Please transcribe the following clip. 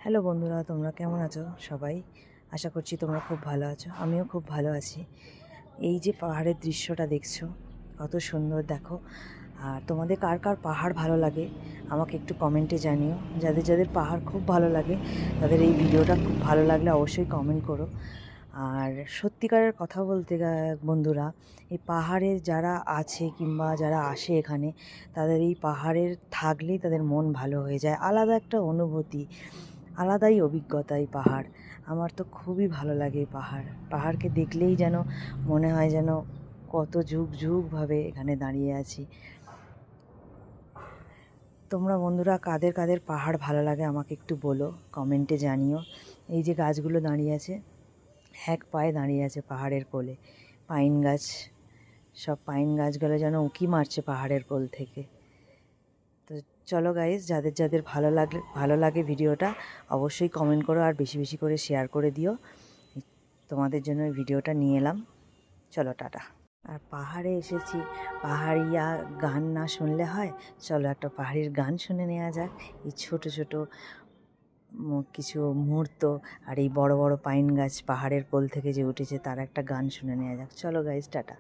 Hello বন্ধুরা, তোমরা কেমন আছো সবাই? আশা করছি তোমরা খুব ভালো আছো। আমিও খুব ভালো আছি। এই যে পাহাড়ের দৃশ্যটা দেখছো, কত সুন্দর দেখো। আর তোমাদের কার কার পাহাড় ভালো লাগে আমাকে একটু কমেন্টে জানিও। যাদের যাদের পাহাড় খুব ভালো লাগে তাদের এই ভিডিওটা খুব ভালো লাগলে অবশ্যই কমেন্ট করো। আর সত্যিকারের কথা বলতে বন্ধুরা, এই পাহাড়ে যারা আছে কিংবা যারা আসে এখানে, তাদের এই পাহাড়ের থাকলেই তাদের মন ভালো হয়ে যায়। আলাদা একটা অনুভূতি, আলাদাই অভিজ্ঞতা এই পাহাড়। আমার তো খুবই ভালো লাগে এই পাহাড়কে দেখলেই যেন মনে হয় যেন কত যুগ যুগভাবে এখানে দাঁড়িয়ে আছি। তোমরা বন্ধুরা কাদের কাদের পাহাড় ভালো লাগে আমাকে একটু বলো, কমেন্টে জানিও। এই যে গাছগুলো দাঁড়িয়ে আছে, এক পায়ে দাঁড়িয়ে আছে পাহাড়ের কোলে। পাইন গাছ, সব পাইন গাছগুলো যেন উঁকি মারছে পাহাড়ের কোল থেকে। তো চলো গাইস, যাদের যাদের ভালো লাগে ভিডিওটা অবশ্যই কমেন্ট করো আর বেশি বেশি করে শেয়ার করে দিও। তোমাদের জন্য এই ভিডিওটা নিয়ে এলাম। চলো টাটা। আর পাহাড়ে এসেছি, পাহাড়িয়া গান না শুনলে হয়? চলো একটা পাহাড়ির গান শুনে নেওয়া যাক। এই ছোট ছোট কিছু মুহূর্ত আর এই বড় বড় পাইন গাছ পাহাড়ের কোল থেকে যে উঠেছে তার একটা গান শুনে নেওয়া যাক। চলো গাইস, টাটা।